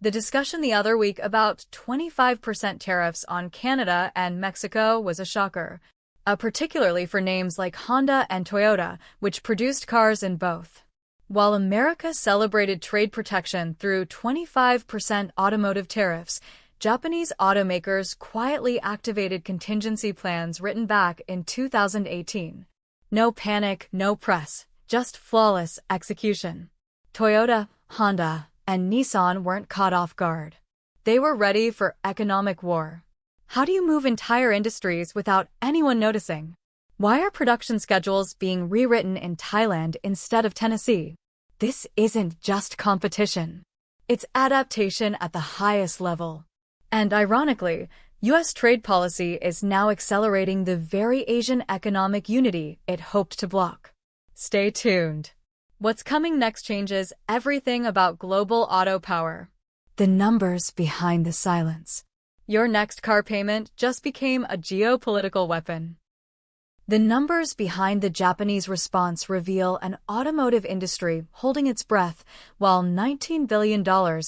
The discussion the other week about 25% tariffs on Canada and Mexico was a shocker, particularly for names like Honda and Toyota, which produced cars in both. While America celebrated trade protection through 25% automotive tariffs, Japanese automakers quietly activated contingency plans written back in 2018. No panic, no press, just flawless execution. Toyota, Honda, and Nissan weren't caught off guard. They were ready for economic war. How do you move entire industries without anyone noticing? Why are production schedules being rewritten in Thailand instead of Tennessee? This isn't just competition. It's adaptation at the highest level. And ironically, U.S. trade policy is now accelerating the very Asian economic unity it hoped to block. Stay tuned. What's coming next changes everything about global auto power. The numbers behind the silence. Your next car payment just became a geopolitical weapon. The numbers behind the Japanese response reveal an automotive industry holding its breath while $19 billion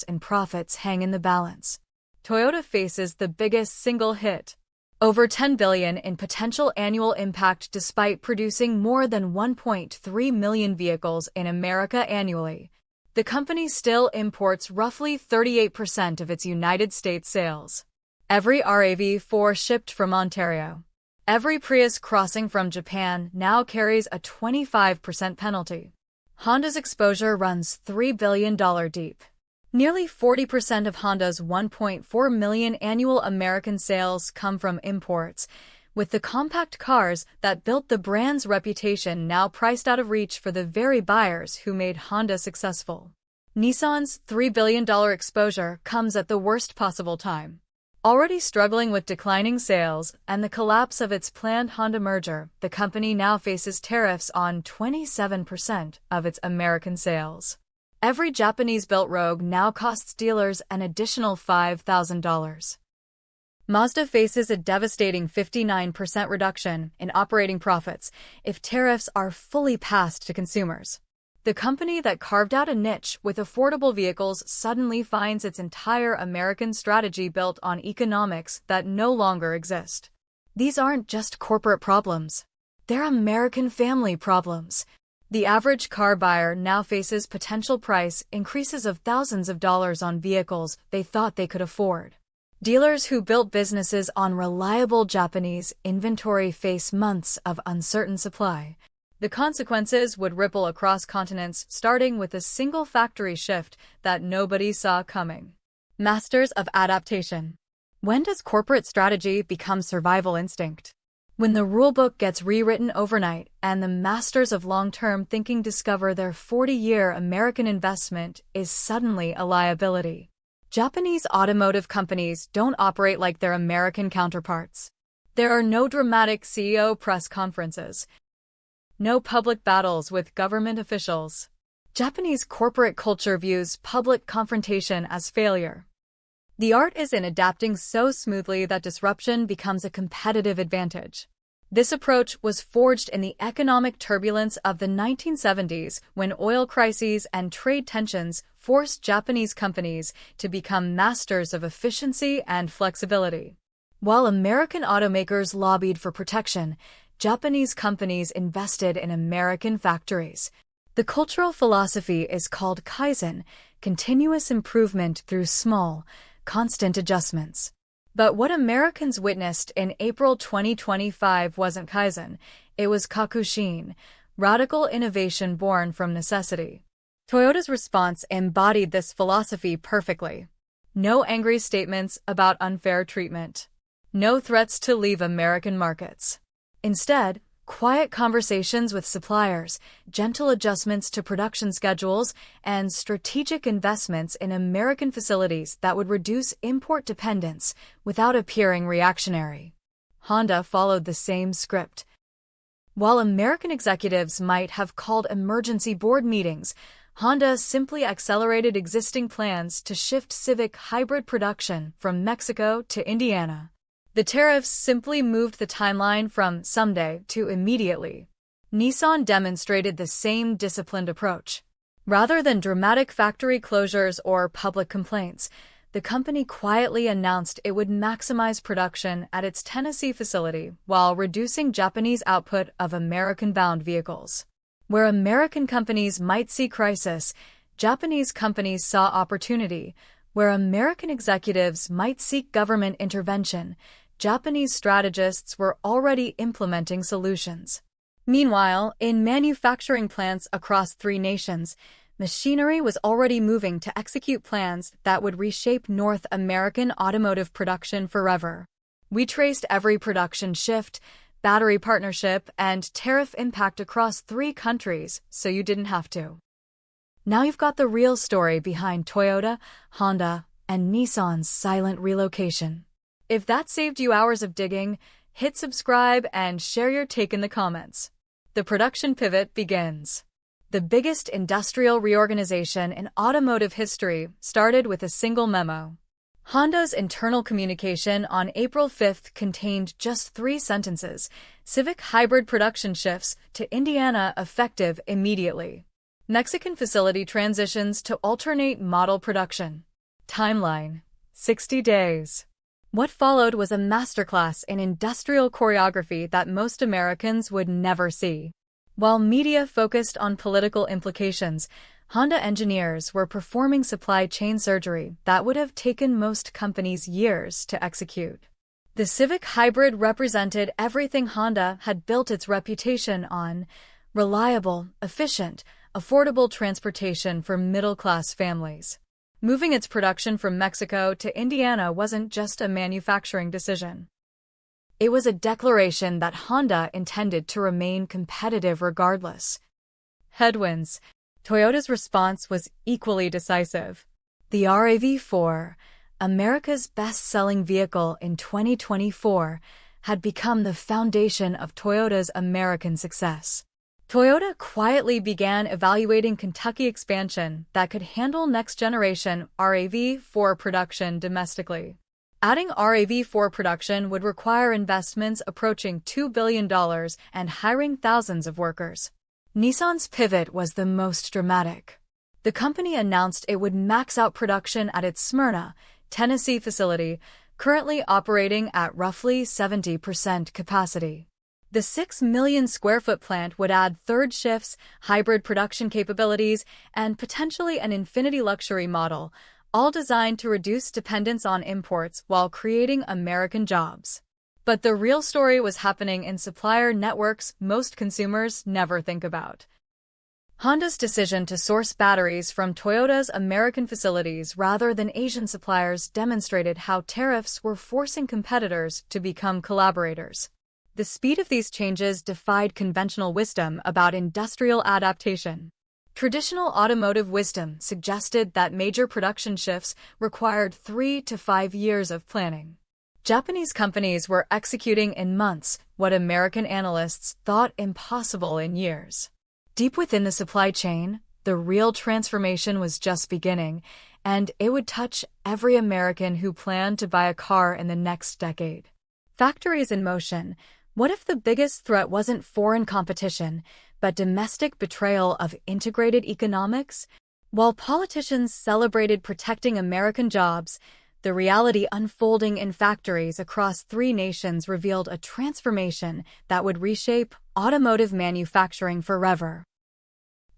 in profits hang in the balance. Toyota faces the biggest single hit, over $10 billion in potential annual impact despite producing more than 1.3 million vehicles in America annually. The company still imports roughly 38% of its United States sales. Every RAV4 shipped from Ontario, every Prius crossing from Japan now carries a 25% penalty. Honda's exposure runs $3 billion deep. Nearly 40% of Honda's 1.4 million annual American sales come from imports, with the compact cars that built the brand's reputation now priced out of reach for the very buyers who made Honda successful. Nissan's $3 billion exposure comes at the worst possible time. Already struggling with declining sales and the collapse of its planned Honda merger, the company now faces tariffs on 27% of its American sales. Every Japanese-built Rogue now costs dealers an additional $5,000. Mazda faces a devastating 59% reduction in operating profits if tariffs are fully passed to consumers. The company that carved out a niche with affordable vehicles suddenly finds its entire American strategy built on economics that no longer exist. These aren't just corporate problems. They're American family problems. The average car buyer now faces potential price increases of thousands of dollars on vehicles they thought they could afford. Dealers who built businesses on reliable Japanese inventory face months of uncertain supply. The consequences would ripple across continents, starting with a single factory shift that nobody saw coming. Masters of adaptation. When does corporate strategy become survival instinct? When the rulebook gets rewritten overnight and the masters of long-term thinking discover their 40-year American investment is suddenly a liability. Japanese automotive companies don't operate like their American counterparts. There are no dramatic CEO press conferences, no public battles with government officials. Japanese corporate culture views public confrontation as failure. The art is in adapting so smoothly that disruption becomes a competitive advantage. This approach was forged in the economic turbulence of the 1970s when oil crises and trade tensions forced Japanese companies to become masters of efficiency and flexibility. While American automakers lobbied for protection, Japanese companies invested in American factories. The cultural philosophy is called Kaizen, continuous improvement through small, constant adjustments. But what Americans witnessed in April 2025 wasn't Kaizen, it was Kakushin, radical innovation born from necessity. Toyota's response embodied this philosophy perfectly. No angry statements about unfair treatment. No threats to leave American markets. Instead, quiet conversations with suppliers, gentle adjustments to production schedules, and strategic investments in American facilities that would reduce import dependence without appearing reactionary. Honda followed the same script. While American executives might have called emergency board meetings, Honda simply accelerated existing plans to shift Civic hybrid production from Mexico to Indiana. The tariffs simply moved the timeline from someday to immediately. Nissan demonstrated the same disciplined approach. Rather than dramatic factory closures or public complaints, the company quietly announced it would maximize production at its Tennessee facility while reducing Japanese output of American-bound vehicles. Where American companies might see crisis, Japanese companies saw opportunity. Where American executives might seek government intervention, Japanese strategists were already implementing solutions. Meanwhile, in manufacturing plants across three nations, machinery was already moving to execute plans that would reshape North American automotive production forever. We traced every production shift, battery partnership, and tariff impact across three countries, so you didn't have to. Now you've got the real story behind Toyota, Honda, and Nissan's silent relocation. If that saved you hours of digging, hit subscribe and share your take in the comments. The production pivot begins. The biggest industrial reorganization in automotive history started with a single memo. Honda's internal communication on April 5th contained just 3 sentences: Civic hybrid production shifts to Indiana effective immediately. Mexican facility transitions to alternate model production. Timeline: 60 days. What followed was a masterclass in industrial choreography that most Americans would never see. While media focused on political implications, Honda engineers were performing supply chain surgery that would have taken most companies years to execute. The Civic Hybrid represented everything Honda had built its reputation on: reliable, efficient, affordable transportation for middle-class families. Moving its production from Mexico to Indiana wasn't just a manufacturing decision. It was a declaration that Honda intended to remain competitive regardless. Headwinds. Toyota's response was equally decisive. The RAV4, America's best-selling vehicle in 2024, had become the foundation of Toyota's American success. Toyota quietly began evaluating Kentucky expansion that could handle next-generation RAV4 production domestically. Adding RAV4 production would require investments approaching $2 billion and hiring thousands of workers. Nissan's pivot was the most dramatic. The company announced it would max out production at its Smyrna, Tennessee facility, currently operating at roughly 70% capacity. The 6 million square foot plant would add third shifts, hybrid production capabilities, and potentially an Infinity luxury model, all designed to reduce dependence on imports while creating American jobs. But the real story was happening in supplier networks most consumers never think about. Honda's decision to source batteries from Toyota's American facilities rather than Asian suppliers demonstrated how tariffs were forcing competitors to become collaborators. The speed of these changes defied conventional wisdom about industrial adaptation. Traditional automotive wisdom suggested that major production shifts required 3 to 5 years of planning. Japanese companies were executing in months what American analysts thought impossible in years. Deep within the supply chain, the real transformation was just beginning, and it would touch every American who planned to buy a car in the next decade. Factories in motion. What if the biggest threat wasn't foreign competition, but domestic betrayal of integrated economics? While politicians celebrated protecting American jobs, the reality unfolding in factories across 3 nations revealed a transformation that would reshape automotive manufacturing forever.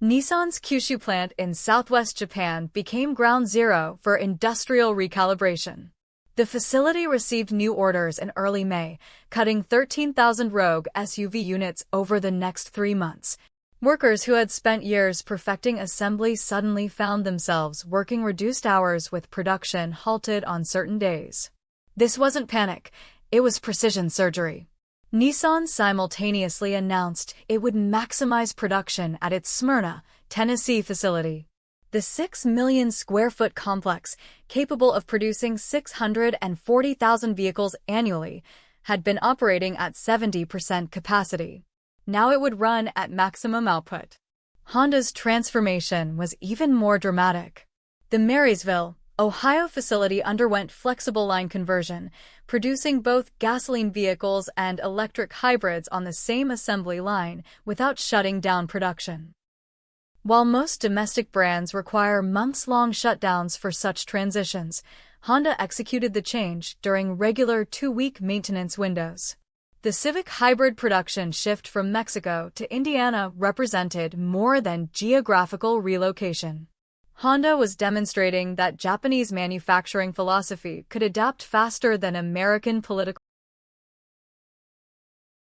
Nissan's Kyushu plant in southwest Japan became ground zero for industrial recalibration. The facility received new orders in early May, cutting 13,000 Rogue SUV units over the next 3 months. Workers who had spent years perfecting assembly suddenly found themselves working reduced hours with production halted on certain days. This wasn't panic, it was precision surgery. Nissan simultaneously announced it would maximize production at its Smyrna, Tennessee facility. The 6 million square foot complex, capable of producing 640,000 vehicles annually, had been operating at 70% capacity. Now it would run at maximum output. Honda's transformation was even more dramatic. The Marysville, Ohio facility underwent flexible line conversion, producing both gasoline vehicles and electric hybrids on the same assembly line without shutting down production. While most domestic brands require months-long shutdowns for such transitions, Honda executed the change during regular 2-week maintenance windows. The Civic hybrid production shift from Mexico to Indiana represented more than geographical relocation. Honda was demonstrating that Japanese manufacturing philosophy could adapt faster than American political